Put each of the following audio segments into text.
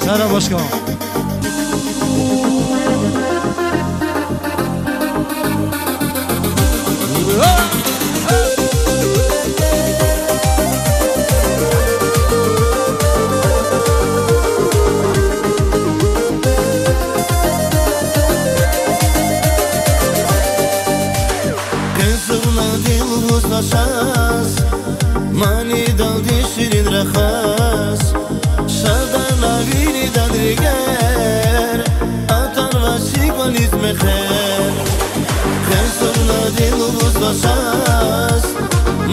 Sara başkan. Mani dal di shirin rakhas Shada naviri dadriger Atar vashi gonit mekher Khesur nadil ubuz vashas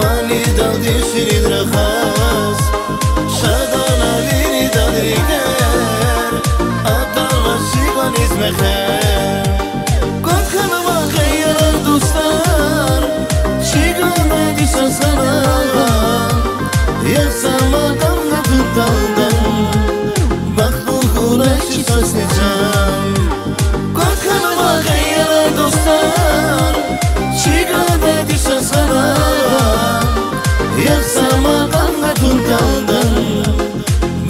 Mani dal di shirin rakhas Shada naviri dadriger Atar vashi gonit mekher Kot khanama khayar dostar Chigana disasana Yaşamadan da tutaldan Baktım uğraşı soslayacağım Korkanıma gayrı dostlar Çigada dişe sana Yaşamadan da tutaldan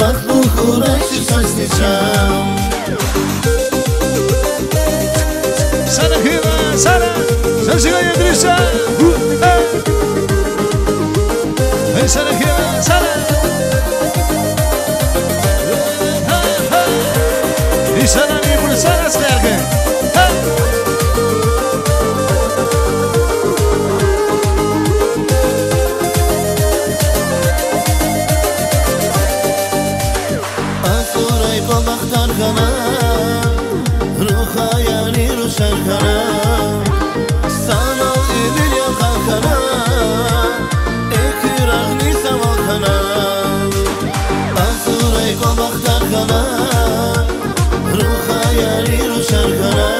Baktım uğraşı soslayacağım Sana hıva sana Sen sigara yedirirsen Hey sana hıva sana İnsana bir bunu sana sıkarken Asuray balaktar kana Ruha yani ruşar kana Sana ümür yakal kana Ekirahni samal kana Asuray balaktar kana Ruha yani ruşar kana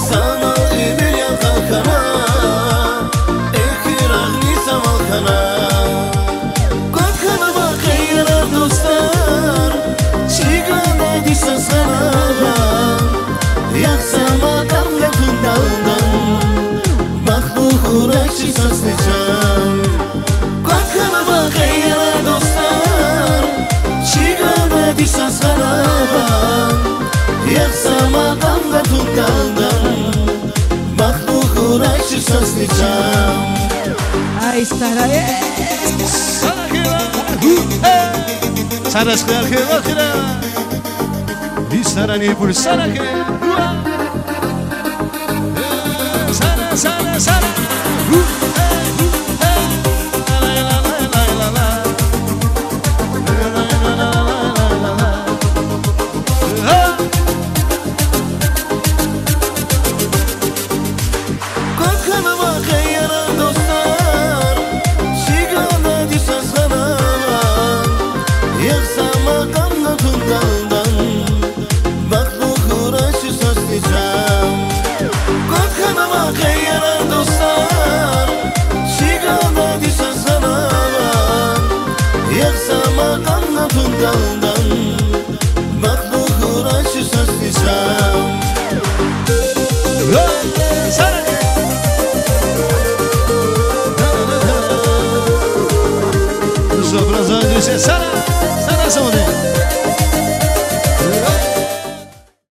Sana ümür yakal kana Ekirahni samal kana Korkanıma kayırar dostlar Çigana dişe sana Yaksamadan yakından Bak bu uğraşı soslayacağım Korkanıma kayırar dostlar Çigana dişe sana Yaksamadan yakından Bak bu uğraşı soslayacağım Ay Sara Sana hıva Sana sıkar hıva hıva İnsana ne bunu sana hıva Sana sana sana Korkanıma kayırar dostlar Şigana dişe sana Yaksamadan da tutaldan Bak bu uğraşı soslayacağım Korkanıma kayırar dostlar Şigana dişe sana Yaksamadan da tutaldan Bak bu uğraşı soslayacağım Sana Zobrazan düşe sana Sana sonra